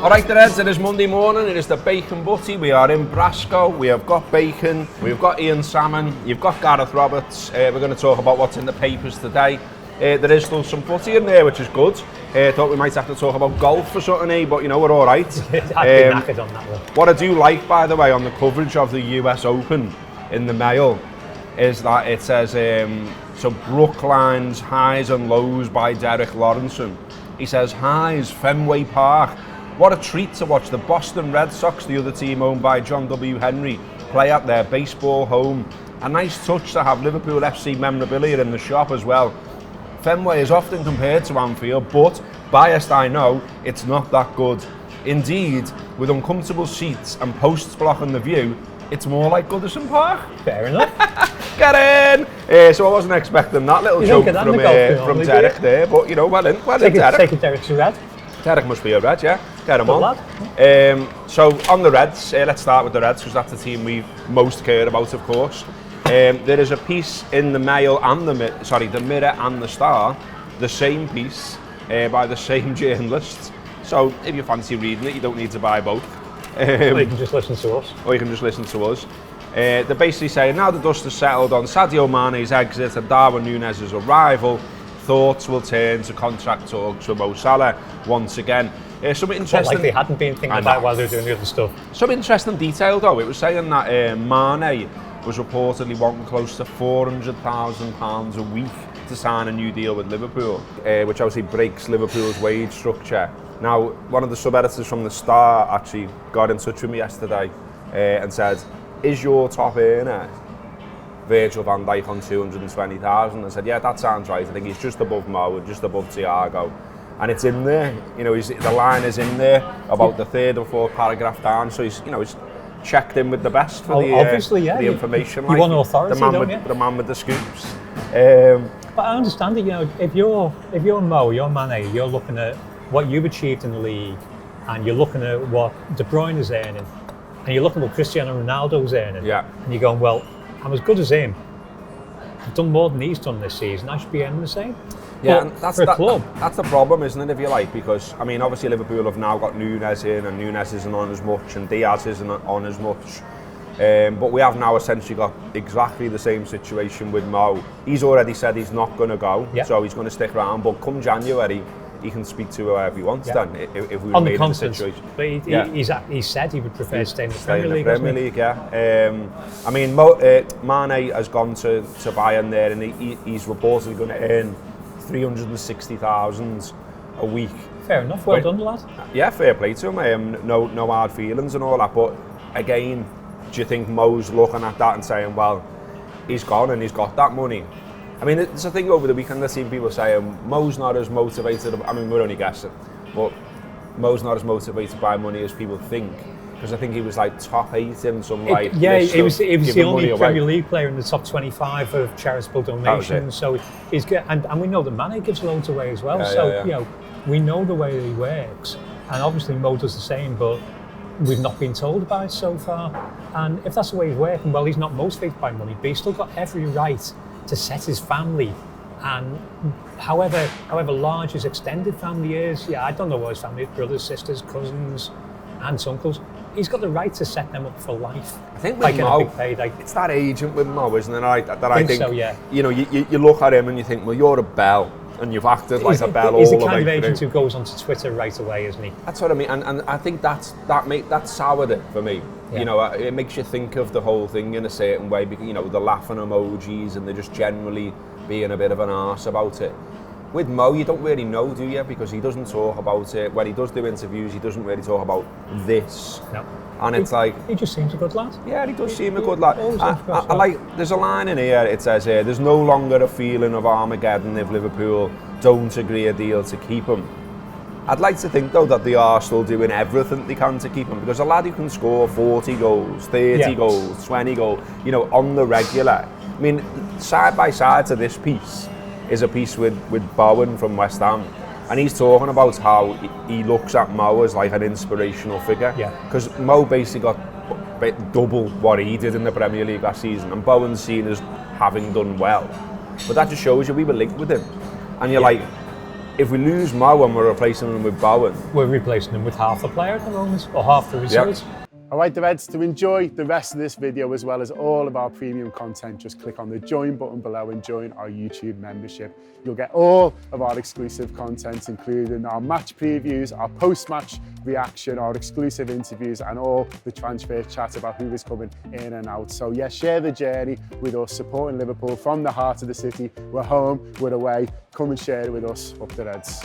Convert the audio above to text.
Alright the Reds, it is Monday morning, it is the Bacon Butty. We are in Brasco, we have got bacon, we've got Ian Salmon, you've got Gareth Roberts. We're going to talk about what's in the papers today. There is still some footy in there, which is good. Thought we might have to talk about golf or something, but you know, we're alright. I'd be knackered on that one. What I do like, by the way, on the coverage of the US Open in the Mail is that it says, so Brookline's highs and lows by Derek Lawrenson. He says, highs, Fenway Park. What a treat to watch the Boston Red Sox, the other team owned by John W. Henry, play at their baseball home. A nice touch to have Liverpool FC memorabilia in the shop as well. Fenway is often compared to Anfield, but, biased I know, it's not that good. Indeed, with uncomfortable seats and posts blocking the view, it's more like Goodison Park. Fair enough. Get in! So I wasn't expecting that little joke from Derek there, but you know, well in Derek. Take a Derek to Red. Derek must be a Red, yeah. Get him Good on. Lad. So on the Reds, let's start with the Reds because that's the team we most care about, of course. There is a piece in the Mail and the Mirror and the Star, the same piece by the same journalists. So if you fancy reading it, you don't need to buy both. Or you can just listen to us. They're basically saying now the dust has settled on Sadio Mane's exit and Darwin Núñez's arrival, thoughts will turn to contract talks with Mo Salah once again. Some interesting. Like they hadn't been thinking about while they were doing the other stuff. Some interesting detail though. It was saying that Mane was reportedly wanting close to £400,000 a week to sign a new deal with Liverpool, which obviously breaks Liverpool's wage structure. Now, one of the sub-editors from the Star actually got in touch with me yesterday and said, "Is your top earner Virgil van Dijk on 220,000?" I said, "Yeah, that sounds right. I think he's just above Mo and just above Thiago." And it's in there, you know, the line is in there about the third or fourth paragraph down. So he's checked in with the best for the information. You want authority, the man with the scoops. But I understand it. You know, if you're Mo, you're Mane, you're looking at what you've achieved in the league, and you're looking at what De Bruyne is earning, and you're looking at what Cristiano Ronaldo's earning, and you're going, well, I'm as good as him. I've done more than he's done this season. I should be earning the same. Yeah, and that's for a club. That's the problem, isn't it, if you like? Because, I mean, obviously Liverpool have now got Núñez in, and Núñez isn't on as much, and Diaz isn't on as much. But we have now essentially got exactly the same situation with Mo. He's already said he's not going to go, so he's going to stick around. But come January, he can speak to whoever he wants then, if we made the situation. But he said he would prefer to stay in the Premier League. I mean, Mane has gone to Bayern there, and he's reportedly going to earn 360,000 a week. Fair enough, well done, lad. Yeah, fair play to him. No hard feelings and all that. But again, do you think Mo's looking at that and saying, well, he's gone and he's got that money? I mean, it's a thing over the weekend I've seen people saying Mo's not as motivated. I mean, we're only guessing, but Mo's not as motivated by money as people think. Because I think he was like top 8 in some like. He was the only Premier League player in the top 25 of charitable donations. So he's good, and we know that Mane gives loads away as well. You know, we know the way that he works, and obviously Mo does the same, but we've not been told about it so far. And if that's the way he's working, well, he's not motivated by money, but he's still got every right to set his family. And however large his extended family is, I don't know what his family is, brothers, sisters, cousins, aunts, uncles. He's got the right to set them up for life. I think with Mo, it's that agent with Mo, isn't it? I think so, yeah. You know, you look at him and you think, well, you're a bell, and you've acted like a bell all the way through. He's the kind of agent who goes onto Twitter right away, isn't he? That's what I mean, and I think that soured it for me. Yeah. You know, it makes you think of the whole thing in a certain way. You know, the laughing emojis, and they're just generally being a bit of an arse about it. With Mo, you don't really know, do you? Because he doesn't talk about it. When he does do interviews, he doesn't really talk about this. No. And it's like... He just seems a good lad. Yeah, he does seem a good lad. I like, there's a line in here, it says here, there's no longer a feeling of Armageddon if Liverpool don't agree a deal to keep him. I'd like to think, though, that they are still doing everything they can to keep him, because a lad who can score 40 goals, 30 goals, 20 goals, you know, on the regular. I mean, side by side to this piece is a piece with Bowen from West Ham, and he's talking about how he looks at Mo as like an inspirational figure, because Mo basically got double what he did in the Premier League last season, and Bowen's seen as having done well. But that just shows you we were linked with him. And you're like, if we lose Mo and we're replacing him with Bowen, we're replacing him with half the player at the moment, or half the results. All right, the Reds, to enjoy the rest of this video as well as all of our premium content, just click on the join button below and join our YouTube membership. You'll get all of our exclusive content, including our match previews, our post-match reaction, our exclusive interviews, and all the transfer chat about who is coming in and out. So yeah, share the journey with us, supporting Liverpool from the heart of the city. We're home, we're away. Come and share it with us. Up the Reds.